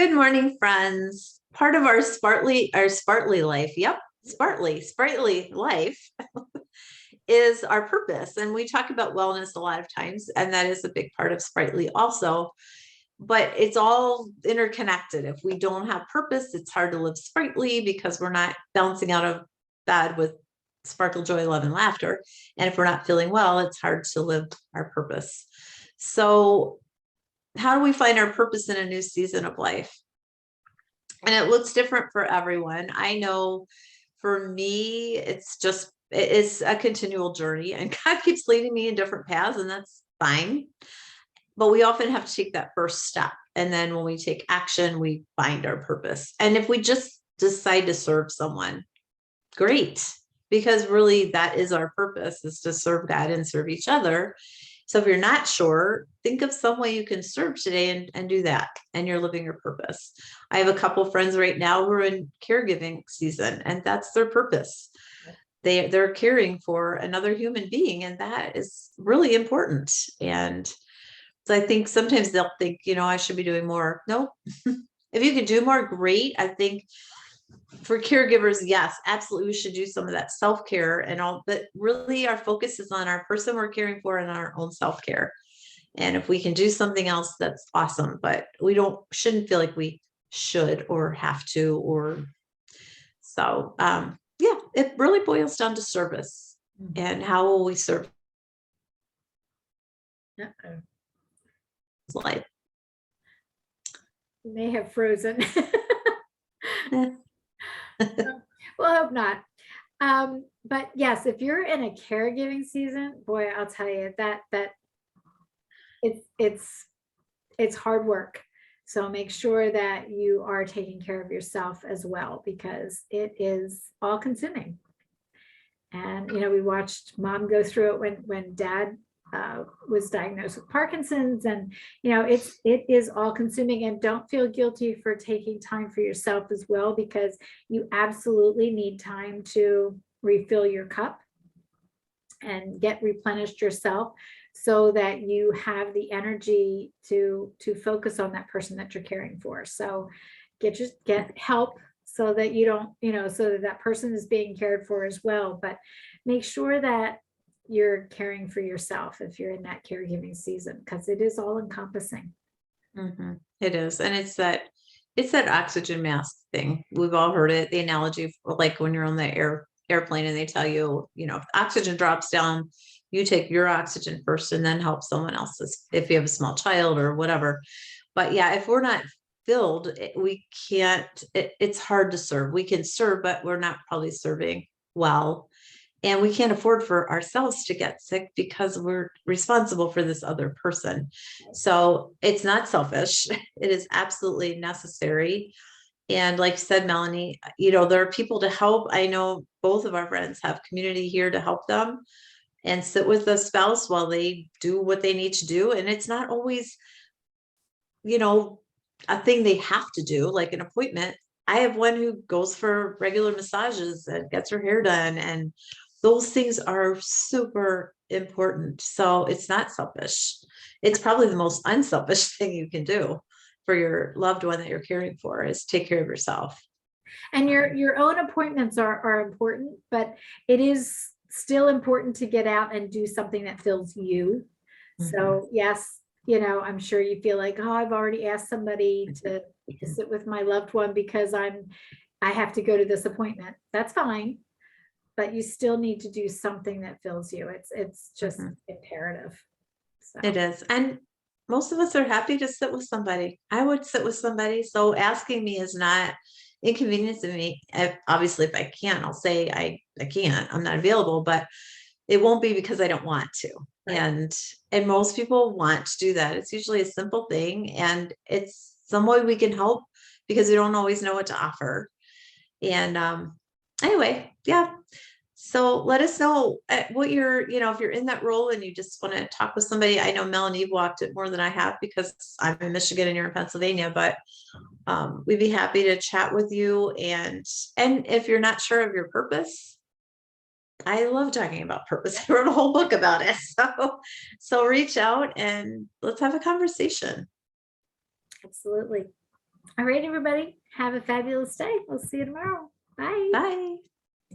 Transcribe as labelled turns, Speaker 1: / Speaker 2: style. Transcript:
Speaker 1: Good morning, friends. Part of our Spartly life, yep, sprightly life is our purpose. And we talk about wellness a lot of times, and that is a big part of Sprightly also. But it's all interconnected. If we don't have purpose, it's hard to live sprightly because we're not bouncing out of bed with sparkle, joy, love, and laughter. And if we're not feeling well, it's hard to live our purpose. So, how do we find our purpose in a new season of life? And it looks different for everyone. I know for me, it's a continual journey, and God keeps leading me in different paths, and that's fine. But we often have to take that first step. And then when we take action, we find our purpose. And if we just decide to serve someone, great, because really that is our purpose, is to serve God and serve each other. So if you're not sure, think of some way you can serve today and do that, and you're living your purpose. I have a couple friends right now who are in caregiving season, and that's their purpose. They're caring for another human being, and that is really important. And so I think sometimes they'll think, I should be doing more. No, if you can do more, great. I think for caregivers, yes, absolutely, we should do some of that self-care and all, but really our focus is on our person we're caring for and our own self-care. And if we can do something else, that's awesome. But we shouldn't feel like we should or have to, or so yeah, it really boils down to service. And how will we serve
Speaker 2: Uh-oh.
Speaker 1: life?
Speaker 2: You may have frozen.
Speaker 1: Yeah.
Speaker 2: Well, I hope not. But yes, if you're in a caregiving season, boy, I'll tell you that it's hard work. So make sure that you are taking care of yourself as well, because it is all consuming. And we watched mom go through it when dad was diagnosed with Parkinson's, and it is all consuming. And don't feel guilty for taking time for yourself as well, because you absolutely need time to refill your cup and get replenished yourself, so that you have the energy to focus on that person that you're caring for. So get help, so that you don't, so that person is being cared for as well. But make sure that you're caring for yourself if you're in that caregiving season, because it is all encompassing.
Speaker 1: Mm-hmm. It is. And it's that oxygen mask thing. We've all heard it. The analogy of, like, when you're on the airplane and they tell you, if oxygen drops down, you take your oxygen first and then help someone else's, if you have a small child or whatever. But yeah, if we're not filled, we can't, it's hard to serve. We can serve, but we're not probably serving well. And we can't afford for ourselves to get sick because we're responsible for this other person. So it's not selfish. It is absolutely necessary. And like you said, Melanie, there are people to help. I know both of our friends have community here to help them and sit with the spouse while they do what they need to do. And it's not always, a thing they have to do, like an appointment. I have one who goes for regular massages and gets her hair done, and those things are super important. So it's not selfish. It's probably the most unselfish thing you can do for your loved one that you're caring for, is take care of yourself.
Speaker 2: And your own appointments are important, but it is still important to get out and do something that fills you. So yes, I'm sure you feel like, oh, I've already asked somebody to sit with my loved one because I have to go to this appointment. That's fine, but you still need to do something that fills you. It's just imperative. So.
Speaker 1: It is. And most of us are happy to sit with somebody. I would sit with somebody. So asking me is not inconveniencing me. Obviously, if I can't, I'll say I can't, I'm not available, but it won't be because I don't want to. Right. And most people want to do that. It's usually a simple thing, and it's some way we can help because we don't always know what to offer. And anyway, yeah. So let us know what you're, if you're in that role and you just want to talk with somebody. I know Melanie, you've walked it more than I have because I'm in Michigan and you're in Pennsylvania, but we'd be happy to chat with you. And if you're not sure of your purpose, I love talking about purpose. I wrote a whole book about it. So reach out and let's have a conversation.
Speaker 2: Absolutely. All right, everybody, have a fabulous day. We'll see you tomorrow. Bye.
Speaker 1: Bye.